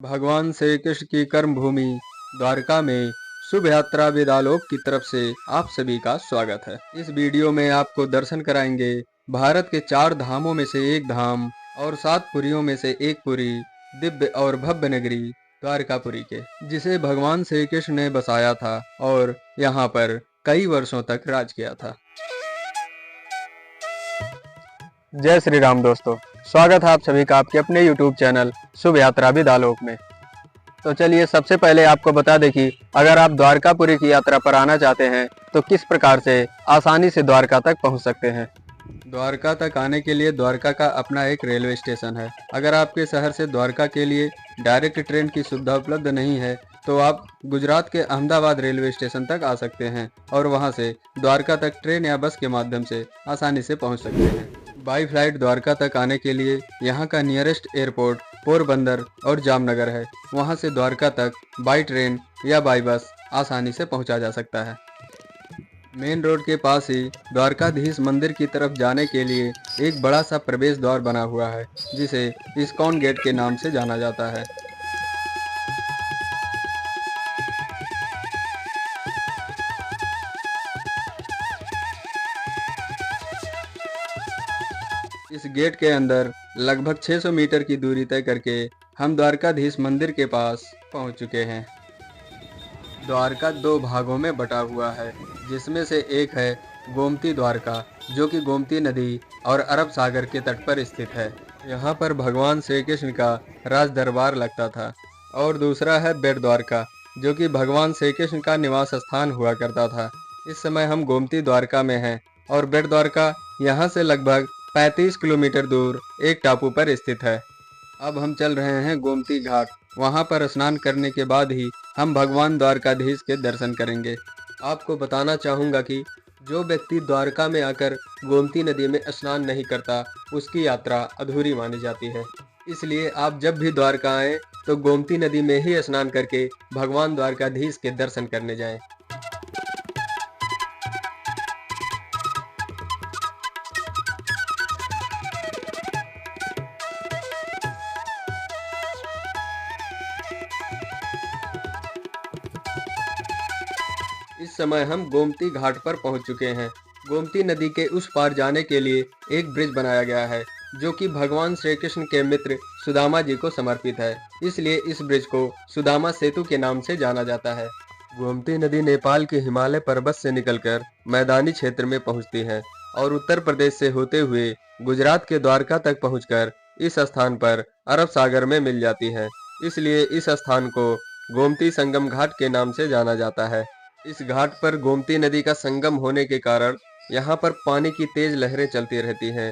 भगवान श्री कृष्ण की कर्म भूमि द्वारका में शुभ यात्रा विदालोक की तरफ से आप सभी का स्वागत है। इस वीडियो में आपको दर्शन कराएंगे भारत के 4 धामों में से एक धाम और 7 पुरियों में से एक पुरी, दिव्य और भव्य नगरी द्वारकापुरी के, जिसे भगवान श्री कृष्ण ने बसाया था और यहाँ पर कई वर्षों तक राज किया था। जय श्री राम दोस्तों, स्वागत है आप सभी का आपके अपने YouTube चैनल शुभ यात्रा विदालोक में। तो चलिए सबसे पहले आपको बता दें कि अगर आप द्वारकापुरी की यात्रा पर आना चाहते हैं तो किस प्रकार से आसानी से द्वारका तक पहुंच सकते हैं। द्वारका तक आने के लिए द्वारका का अपना एक रेलवे स्टेशन है। अगर आपके शहर से द्वारका के लिए डायरेक्ट ट्रेन की सुविधा उपलब्ध नहीं है तो आप गुजरात के अहमदाबाद रेलवे स्टेशन तक आ सकते हैं और वहां से द्वारका तक ट्रेन या बस के माध्यम से आसानी से पहुंच सकते हैं। बाई फ्लाइट द्वारका तक आने के लिए यहाँ का नियरेस्ट एयरपोर्ट पोरबंदर और जामनगर है। वहाँ से द्वारका तक बाई ट्रेन या बाई बस आसानी से पहुँचा जा सकता है। मेन रोड के पास ही द्वारकाधीश मंदिर की तरफ जाने के लिए एक बड़ा सा प्रवेश द्वार बना हुआ है, जिसे इस्कॉन गेट के नाम से जाना जाता है। इस गेट के अंदर लगभग 600 मीटर की दूरी तय करके हम द्वारकाधीश मंदिर के पास पहुंच चुके हैं। द्वारका 2 भागों में बटा हुआ है, जिसमें से एक है गोमती द्वारका, जो कि गोमती नदी और अरब सागर के तट पर स्थित है। यहाँ पर भगवान श्री कृष्ण का राज दरबार लगता था। और दूसरा है बेट द्वारका, जो कि भगवान श्री कृष्ण का निवास स्थान हुआ करता था। इस समय हम गोमती द्वारका में हैं और बेट द्वारका यहाँ से लगभग 35 किलोमीटर दूर एक टापू पर स्थित है। अब हम चल रहे हैं गोमती घाट। वहां पर स्नान करने के बाद ही हम भगवान द्वारकाधीश के दर्शन करेंगे। आपको बताना चाहूँगा कि जो व्यक्ति द्वारका में आकर गोमती नदी में स्नान नहीं करता, उसकी यात्रा अधूरी मानी जाती है। इसलिए आप जब भी द्वारका आएँ तो गोमती नदी में ही स्नान करके भगवान द्वारकाधीश के दर्शन करने जाएं। इस समय हम गोमती घाट पर पहुंच चुके हैं। गोमती नदी के उस पार जाने के लिए एक ब्रिज बनाया गया है, जो कि भगवान श्री कृष्ण के मित्र सुदामा जी को समर्पित है। इसलिए इस ब्रिज को सुदामा सेतु के नाम से जाना जाता है। गोमती नदी नेपाल के हिमालय पर्वत से निकलकर मैदानी क्षेत्र में पहुंचती है और उत्तर प्रदेश से होते हुए गुजरात के द्वारका तक पहुंचकर इस स्थान पर अरब सागर में मिल जाती है। इसलिए इस स्थान को गोमती संगम घाट के नाम से जाना जाता है। इस घाट पर गोमती नदी का संगम होने के कारण यहाँ पर पानी की तेज लहरें चलती रहती हैं।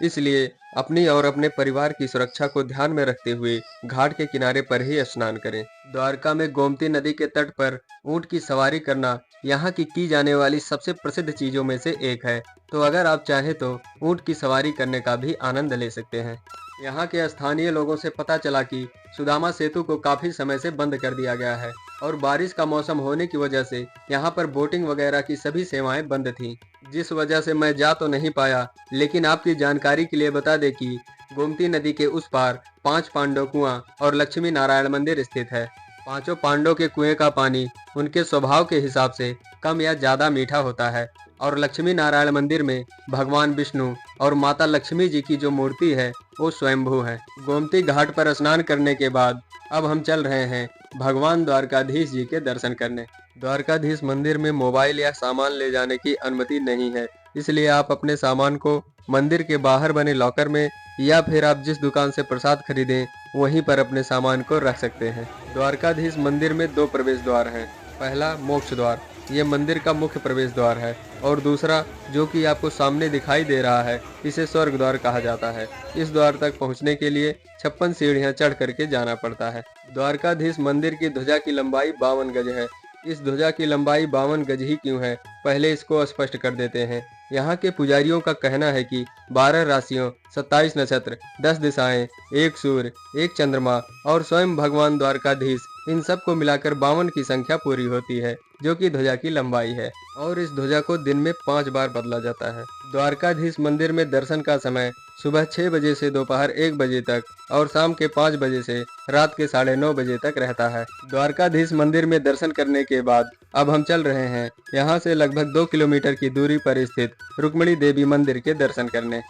इसलिए अपनी और अपने परिवार की सुरक्षा को ध्यान में रखते हुए घाट के किनारे पर ही स्नान करें। द्वारका में गोमती नदी के तट पर ऊंट की सवारी करना यहाँ की जाने वाली सबसे प्रसिद्ध चीजों में से एक है। तो अगर आप चाहें तो ऊंट की सवारी करने का भी आनंद ले सकते हैं। यहाँ के स्थानीय लोगों से पता चला कि सुदामा सेतु को काफी समय से बंद कर दिया गया है और बारिश का मौसम होने की वजह से यहाँ पर बोटिंग वगैरह की सभी सेवाएं बंद थीं, जिस वजह से मैं जा तो नहीं पाया। लेकिन आपकी जानकारी के लिए बता दें कि गोमती नदी के उस पार 5 पांडव कुआं और लक्ष्मी नारायण मंदिर स्थित है। पांचों पांडव के कुएं का पानी उनके स्वभाव के हिसाब से कम या ज्यादा मीठा होता है और लक्ष्मी नारायण मंदिर में भगवान विष्णु और माता लक्ष्मी जी की जो मूर्ति है वो स्वयंभू है। गोमती घाट पर स्नान करने के बाद अब हम चल रहे हैं भगवान द्वारकाधीश जी के दर्शन करने। द्वारकाधीश मंदिर में मोबाइल या सामान ले जाने की अनुमति नहीं है, इसलिए आप अपने सामान को मंदिर के बाहर बने लॉकर में या फिर आप जिस दुकान से प्रसाद खरीदें वहीं पर अपने सामान को रख सकते हैं। द्वारकाधीश मंदिर में 2 प्रवेश द्वार हैं। पहला मोक्ष द्वार, ये मंदिर का मुख्य प्रवेश द्वार है, और दूसरा जो कि आपको सामने दिखाई दे रहा है, इसे स्वर्ग द्वार कहा जाता है। इस द्वार तक पहुंचने के लिए 56 सीढ़ियां चढ़ करके जाना पड़ता है। द्वारकाधीश मंदिर की ध्वजा की लंबाई 52 गज है। इस ध्वजा की लंबाई 52 गज ही क्यों है, पहले इसको स्पष्ट कर देते हैं। यहाँ के पुजारियों का कहना है कि 12 राशियों, 27 नक्षत्र, 10 दिशाएं, 1 सूर्य, 1 चंद्रमा और स्वयं भगवान द्वारकाधीश, इन सब को मिलाकर 52 की संख्या पूरी होती है, जो कि ध्वजा की लंबाई है, और इस ध्वजा को दिन में 5 बार बदला जाता है। द्वारकाधीश मंदिर में दर्शन का समय सुबह 6 बजे से दोपहर 1 बजे तक और शाम के 5 बजे से रात के 9:30 बजे तक रहता है। द्वारकाधीश मंदिर में दर्शन करने के बाद अब हम चल रहे हैं यहाँ से लगभग 2 किलोमीटर की दूरी पर स्थित रुक्मिणी देवी मंदिर के दर्शन करने।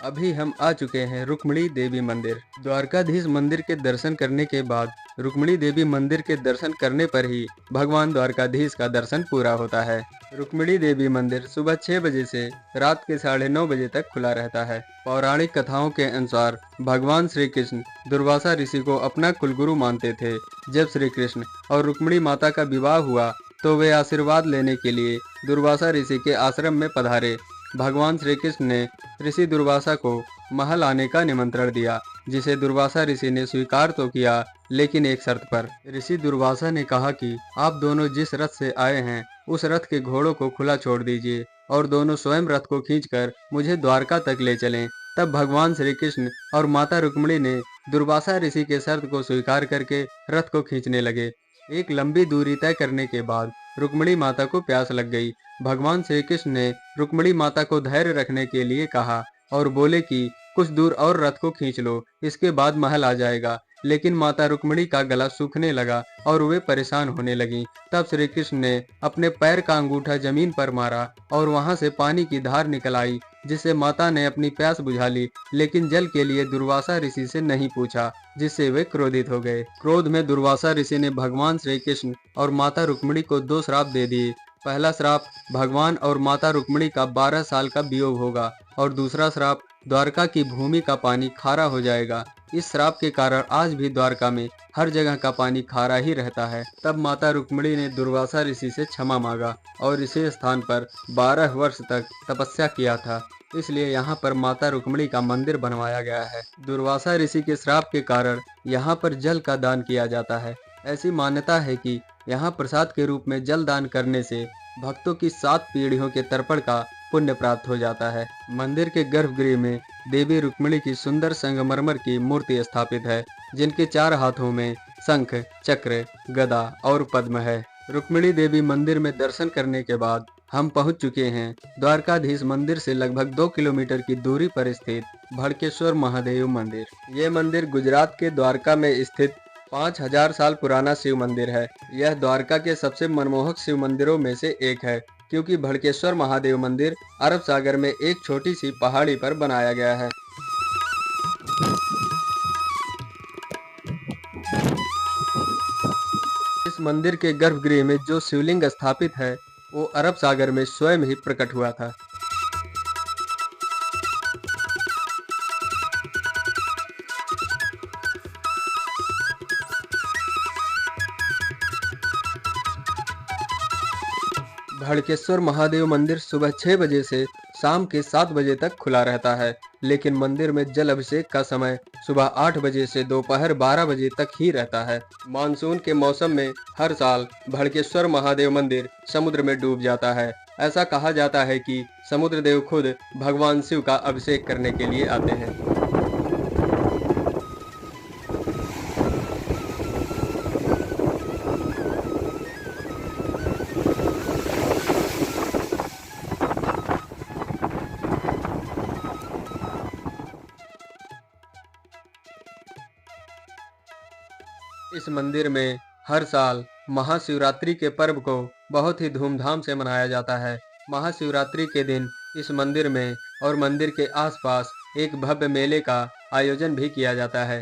अभी हम आ चुके हैं रुक्मिणी देवी मंदिर। द्वारकाधीश मंदिर के दर्शन करने के बाद रुक्मिणी देवी मंदिर के दर्शन करने पर ही भगवान द्वारकाधीश का दर्शन पूरा होता है। रुक्मिणी देवी मंदिर सुबह 6 बजे से रात के 9:30 बजे तक खुला रहता है। पौराणिक कथाओं के अनुसार भगवान श्री कृष्ण दुर्वासा ऋषि को अपना कुलगुरु मानते थे। जब श्री कृष्ण और रुक्मिणी माता का विवाह हुआ तो वे आशीर्वाद लेने के लिए दुर्वासा ऋषि के आश्रम में पधारे। भगवान श्री कृष्ण ने ऋषि दुर्वासा को महल आने का निमंत्रण दिया, जिसे दुर्वासा ऋषि ने स्वीकार तो किया, लेकिन एक शर्त पर। ऋषि दुर्वासा ने कहा कि आप दोनों जिस रथ से आए हैं उस रथ के घोड़ों को खुला छोड़ दीजिए और दोनों स्वयं रथ को खींचकर मुझे द्वारका तक ले चलें। तब भगवान श्री कृष्ण और माता रुक्मिणी ने दुर्वासा ऋषि के शर्त को स्वीकार करके रथ को खींचने लगे। एक लंबी दूरी तय करने के बाद रुक्मिणी माता को प्यास लग गई। भगवान श्री कृष्ण ने रुक्मिणी माता को धैर्य रखने के लिए कहा और बोले कि कुछ दूर और रथ को खींच लो, इसके बाद महल आ जाएगा। लेकिन माता रुक्मिणी का गला सूखने लगा और वे परेशान होने लगी। तब श्री कृष्ण ने अपने पैर का अंगूठा जमीन पर मारा और वहां से पानी की धार निकल आई, जिससे माता ने अपनी प्यास बुझा ली, लेकिन जल के लिए दुर्वासा ऋषि से नहीं पूछा, जिससे वे क्रोधित हो गए। क्रोध में दुर्वासा ऋषि ने भगवान श्री कृष्ण और माता रुक्मिणी को 2 श्राप दे दिए। पहला श्राप भगवान और माता रुक्मिणी का 12 साल का वियोग होगा और दूसरा श्राप द्वारका की भूमि का पानी खारा हो जाएगा। इस श्राप के कारण आज भी द्वारका में हर जगह का पानी खारा ही रहता है। तब माता रुक्मिणी ने दुर्वासा ऋषि से क्षमा मांगा और इसी स्थान पर 12 वर्ष तक तपस्या किया था, इसलिए यहाँ पर माता रुक्मिणी का मंदिर बनवाया गया है। दुर्वासा ऋषि के श्राप के कारण यहाँ पर जल का दान किया जाता है। ऐसी मान्यता है कि यहाँ प्रसाद के रूप में जल दान करने से भक्तों की 7 पीढ़ियों के तर्पण का पुण्य प्राप्त हो जाता है। मंदिर के गर्भगृह में देवी रुक्मिणी की सुंदर संगमरमर की मूर्ति स्थापित है, जिनके 4 हाथों में शंख, चक्र, गदा और पद्म है। रुक्मिणी देवी मंदिर में दर्शन करने के बाद हम पहुंच चुके हैं द्वारकाधीश मंदिर से लगभग 2 किलोमीटर की दूरी पर स्थित भड़केश्वर महादेव मंदिर। ये मंदिर गुजरात के द्वारका में स्थित 5000 साल पुराना शिव मंदिर है। यह द्वारका के सबसे मनमोहक शिव मंदिरों में से एक है, क्योंकि भड़केश्वर महादेव मंदिर अरब सागर में एक छोटी सी पहाड़ी पर बनाया गया है। इस मंदिर के गर्भगृह में जो शिवलिंग स्थापित है वो अरब सागर में स्वयं ही प्रकट हुआ था। भड़केश्वर महादेव मंदिर सुबह 6 बजे से शाम के 7 बजे तक खुला रहता है, लेकिन मंदिर में जल अभिषेक का समय सुबह 8 बजे से दोपहर 12 बजे तक ही रहता है। मानसून के मौसम में हर साल भड़केश्वर महादेव मंदिर समुद्र में डूब जाता है। ऐसा कहा जाता है कि समुद्र देव खुद भगवान शिव का अभिषेक करने के लिए आते हैं। इस मंदिर में हर साल महाशिवरात्रि के पर्व को बहुत ही धूमधाम से मनाया जाता है। महाशिवरात्रि के दिन इस मंदिर में और मंदिर के आसपास एक भव्य मेले का आयोजन भी किया जाता है।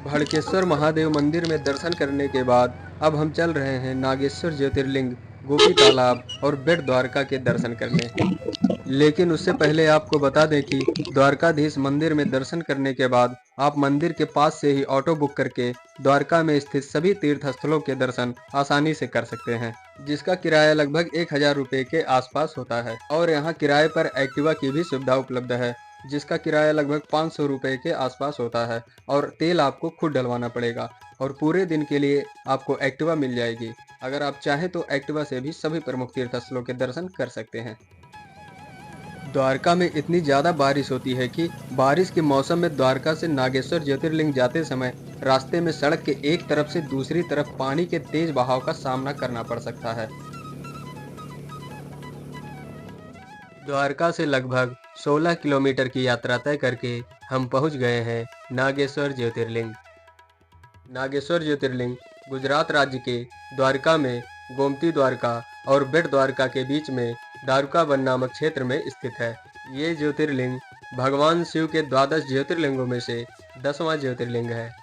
भड़केश्वर महादेव मंदिर में दर्शन करने के बाद अब हम चल रहे हैं नागेश्वर ज्योतिर्लिंग, गोपी तालाब और बेट द्वारका के दर्शन करने। लेकिन उससे पहले आपको बता दें कि द्वारकाधीश मंदिर में दर्शन करने के बाद आप मंदिर के पास से ही ऑटो बुक करके द्वारका में स्थित सभी तीर्थ स्थलों के दर्शन आसानी से कर सकते हैं, जिसका किराया लगभग 1000 रुपये के आसपास होता है। और यहाँ किराए पर एक्टिवा की भी सुविधा उपलब्ध है, जिसका किराया लगभग 500 रुपये के आसपास होता है और तेल आपको खुद डलवाना पड़ेगा और पूरे दिन के लिए आपको एक्टिवा मिल जाएगी। अगर आप चाहें तो एक्टिवा से भी सभी प्रमुख तीर्थ स्थलों के दर्शन कर सकते हैं। द्वारका में इतनी ज़्यादा बारिश होती है कि बारिश के मौसम में द्वारका से नागेश्वर ज्योतिर्लिंग जाते समय रास्ते में सड़क के एक तरफ से दूसरी तरफ पानी के तेज बहाव का सामना करना पड़ सकता है। द्वारका से लगभग 16 किलोमीटर की यात्रा तय करके हम पहुंच गए हैं नागेश्वर ज्योतिर्लिंग। नागेश्वर ज्योतिर्लिंग गुजरात राज्य के द्वारका में गोमती द्वारका और बेट द्वारका के बीच में दारुका वन नामक क्षेत्र में स्थित है। ये ज्योतिर्लिंग भगवान शिव के 12 ज्योतिर्लिंगों में से 10वां ज्योतिर्लिंग है।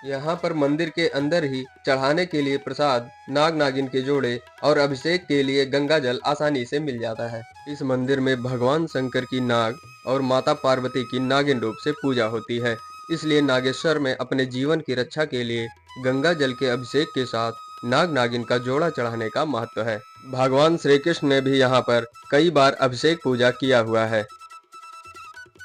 यहाँ पर मंदिर के अंदर ही चढ़ाने के लिए प्रसाद, नाग नागिन के जोड़े और अभिषेक के लिए गंगा जल आसानी से मिल जाता है। इस मंदिर में भगवान शंकर की नाग और माता पार्वती की नागिन रूप से पूजा होती है। इसलिए नागेश्वर में अपने जीवन की रक्षा के लिए गंगा जल के अभिषेक के साथ नाग नागिन का जोड़ा चढ़ाने का महत्व है। भगवान श्री कृष्ण ने भी यहाँ पर कई बार अभिषेक पूजा किया हुआ है।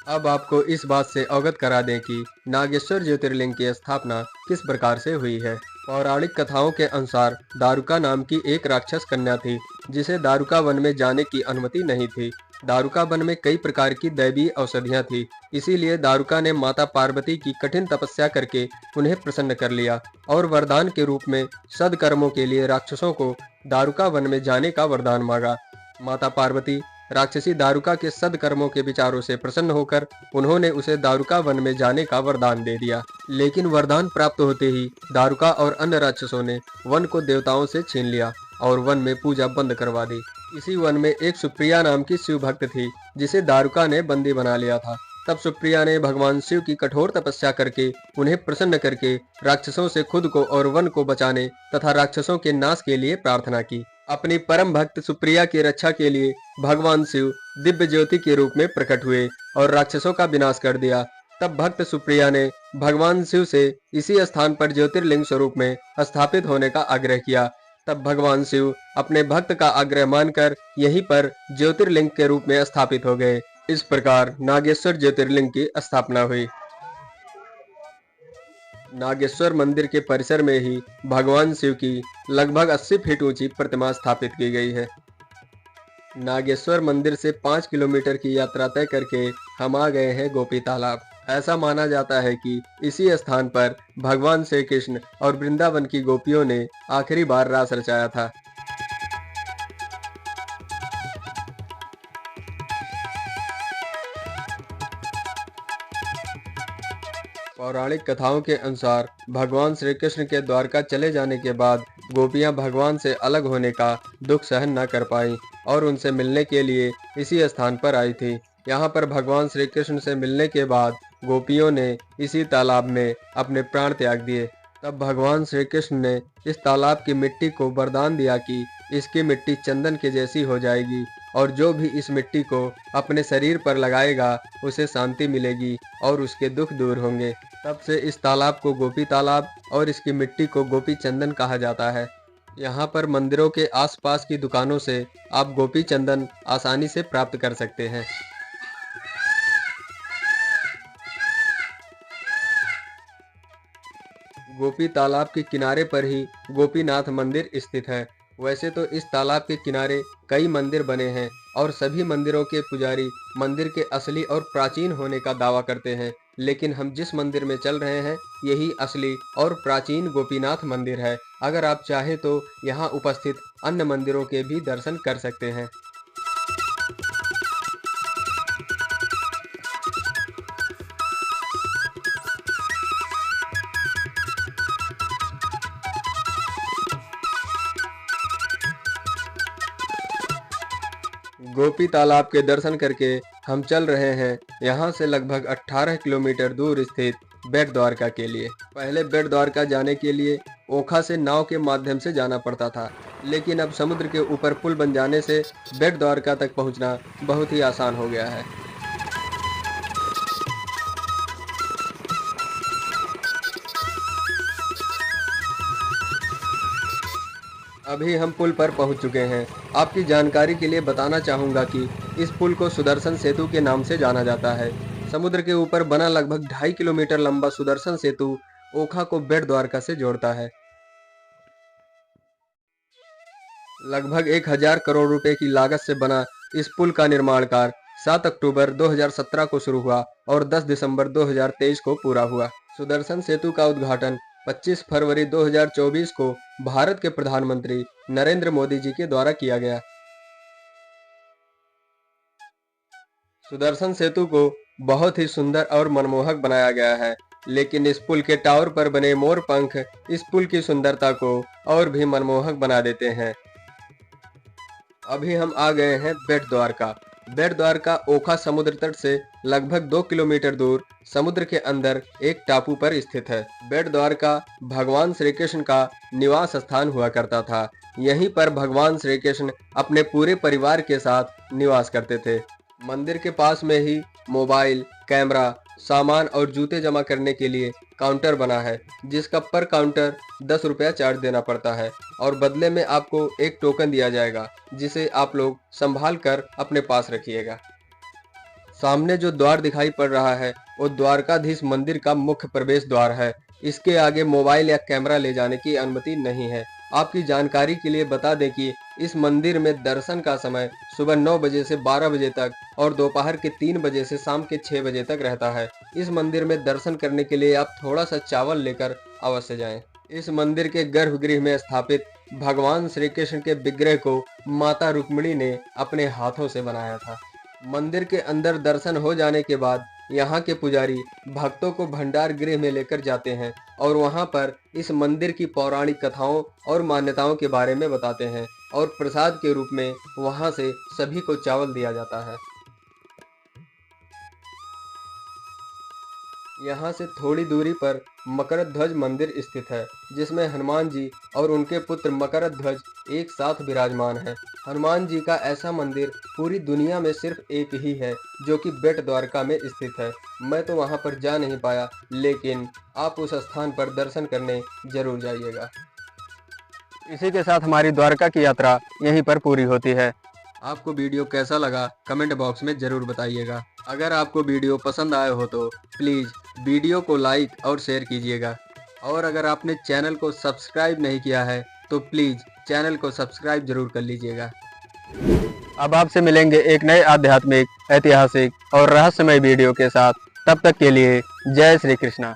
अब आपको इस बात से अवगत करा दें कि नागेश्वर ज्योतिर्लिंग की स्थापना किस प्रकार से हुई है। पौराणिक कथाओं के अनुसार दारुका नाम की एक राक्षस कन्या थी, जिसे दारुका वन में जाने की अनुमति नहीं थी। दारुका वन में कई प्रकार की दैवीय औषधियां थी, इसीलिए दारुका ने माता पार्वती की कठिन तपस्या करके उन्हें प्रसन्न कर लिया और वरदान के रूप में सद्कर्मों के लिए राक्षसों को दारुका वन में जाने का वरदान मांगा। माता पार्वती राक्षसी दारुका के सद्कर्मों के विचारों से प्रसन्न होकर उन्होंने उसे दारुका वन में जाने का वरदान दे दिया। लेकिन वरदान प्राप्त होते ही दारुका और अन्य राक्षसों ने वन को देवताओं से छीन लिया और वन में पूजा बंद करवा दी। इसी वन में एक सुप्रिया नाम की शिव भक्त थी, जिसे दारुका ने बंदी बना लिया था। तब सुप्रिया ने भगवान शिव की कठोर तपस्या करके उन्हें प्रसन्न करके राक्षसों से खुद को और वन को बचाने तथा राक्षसों के नाश के लिए प्रार्थना की। अपनी परम भक्त सुप्रिया की रक्षा के लिए भगवान शिव दिव्य ज्योति के रूप में प्रकट हुए और राक्षसों का विनाश कर दिया। तब भक्त सुप्रिया ने भगवान शिव से इसी स्थान पर ज्योतिर्लिंग स्वरूप में स्थापित होने का आग्रह किया। तब भगवान शिव अपने भक्त का आग्रह मानकर यहीं पर ज्योतिर्लिंग के रूप में स्थापित हो गए। इस प्रकार नागेश्वर ज्योतिर्लिंग की स्थापना हुई। नागेश्वर मंदिर के परिसर में ही भगवान शिव की लगभग 80 फीट ऊंची प्रतिमा स्थापित की गई है। नागेश्वर मंदिर से 5 किलोमीटर की यात्रा तय करके हम आ गए हैं गोपी तालाब। ऐसा माना जाता है कि इसी स्थान पर भगवान श्री कृष्ण और वृंदावन की गोपियों ने आखिरी बार रास रचाया था। पौराणिक कथाओं के अनुसार भगवान श्री कृष्ण के द्वारका चले जाने के बाद गोपियां भगवान से अलग होने का दुख सहन न कर पाईं और उनसे मिलने के लिए इसी स्थान पर आई थी। यहाँ पर भगवान श्री कृष्ण से मिलने के बाद गोपियों ने इसी तालाब में अपने प्राण त्याग दिए। तब भगवान श्री कृष्ण ने इस तालाब की मिट्टी को वरदान दिया कि इसकी मिट्टी चंदन के जैसी हो जाएगी और जो भी इस मिट्टी को अपने शरीर पर लगाएगा उसे शांति मिलेगी और उसके दुख दूर होंगे। तब से इस तालाब को गोपी तालाब और इसकी मिट्टी को गोपी चंदन कहा जाता है। यहाँ पर मंदिरों के आसपास की दुकानों से आप गोपी चंदन आसानी से प्राप्त कर सकते हैं। गोपी तालाब के किनारे पर ही गोपीनाथ मंदिर स्थित है। वैसे तो इस तालाब के किनारे कई मंदिर बने हैं और सभी मंदिरों के पुजारी मंदिर के असली और प्राचीन होने का दावा करते हैं, लेकिन हम जिस मंदिर में चल रहे हैं यही असली और प्राचीन गोपीनाथ मंदिर है। अगर आप चाहें तो यहाँ उपस्थित अन्य मंदिरों के भी दर्शन कर सकते हैं। गोपी तालाब के दर्शन करके हम चल रहे हैं यहाँ से लगभग 18 किलोमीटर दूर स्थित बेट द्वारका के लिए। पहले बेट द्वारका जाने के लिए ओखा से नाव के माध्यम से जाना पड़ता था, लेकिन अब समुद्र के ऊपर पुल बन जाने से बेट द्वारका तक पहुँचना बहुत ही आसान हो गया है। अभी हम पुल पर पहुंच चुके हैं। आपकी जानकारी के लिए बताना चाहूँगा कि इस पुल को सुदर्शन सेतु के नाम से जाना जाता है। समुद्र के ऊपर बना लगभग 2.5 किलोमीटर लंबा सुदर्शन सेतु ओखा को बेट द्वारका से जोड़ता है। लगभग 1000 करोड़ रुपए की लागत से बना इस पुल का निर्माण कार्य 7 अक्टूबर 2017 को शुरू हुआ और 10 दिसंबर 2023 को पूरा हुआ। सुदर्शन सेतु का उद्घाटन 25 फरवरी 2024 को भारत के प्रधानमंत्री नरेंद्र मोदी जी के द्वारा किया गया। सुदर्शन सेतु को बहुत ही सुंदर और मनमोहक बनाया गया है, लेकिन इस पुल के टावर पर बने मोर पंख इस पुल की सुंदरता को और भी मनमोहक बना देते हैं। अभी हम आ गए हैं बेट द्वारका। बेट द्वारका ओखा समुद्र तट से लगभग 2 किलोमीटर दूर समुद्र के अंदर एक टापू पर स्थित है। बेट द्वारका भगवान श्री कृष्ण का निवास स्थान हुआ करता था। यहीं पर भगवान श्री कृष्ण अपने पूरे परिवार के साथ निवास करते थे। मंदिर के पास में ही मोबाइल, कैमरा, सामान और जूते जमा करने के लिए काउंटर बना है, जिसका पर काउंटर 10 रुपया चार्ज देना पड़ता है और बदले में आपको एक टोकन दिया जाएगा, जिसे आप लोग संभाल कर अपने पास रखिएगा। सामने जो द्वार दिखाई पड़ रहा है वो द्वारकाधीश मंदिर का मुख्य प्रवेश द्वार है। इसके आगे मोबाइल या कैमरा ले जाने की अनुमति नहीं है। आपकी जानकारी के लिए बता दें कि इस मंदिर में दर्शन का समय सुबह 9 बजे से 12 बजे तक और दोपहर के 3 बजे से शाम के 6 बजे तक रहता है। इस मंदिर में दर्शन करने के लिए आप थोड़ा सा चावल लेकर अवश्य जाएं। इस मंदिर के गर्भगृह में स्थापित भगवान श्री कृष्ण के विग्रह को माता रुक्मिणी ने अपने हाथों से बनाया था। मंदिर के अंदर दर्शन हो जाने के बाद यहाँ के पुजारी भक्तों को भंडार गृह में लेकर जाते हैं और वहाँ पर इस मंदिर की पौराणिक कथाओं और मान्यताओं के बारे में बताते हैं और प्रसाद के रूप में वहाँ से सभी को चावल दिया जाता है। यहाँ से थोड़ी दूरी पर मकरध्वज मंदिर स्थित है, जिसमें हनुमान जी और उनके पुत्र मकरध्वज एक साथ विराजमान हैं। हनुमान जी का ऐसा मंदिर पूरी दुनिया में सिर्फ एक ही है, जो कि बेट द्वारका में स्थित है। मैं तो वहाँ पर जा नहीं पाया, लेकिन आप उस स्थान पर दर्शन करने जरूर जाइएगा। इसी के साथ हमारी द्वारका की यात्रा यहीं पर पूरी होती है। आपको वीडियो कैसा लगा कमेंट बॉक्स में ज़रूर बताइएगा। अगर आपको वीडियो पसंद आया हो तो प्लीज़ वीडियो को लाइक और शेयर कीजिएगा, और अगर आपने चैनल को सब्सक्राइब नहीं किया है तो प्लीज़ चैनल को सब्सक्राइब जरूर कर लीजिएगा। अब आपसे मिलेंगे एक नए आध्यात्मिक, ऐतिहासिक और रहस्यमय वीडियो के साथ। तब तक के लिए जय श्री कृष्णा।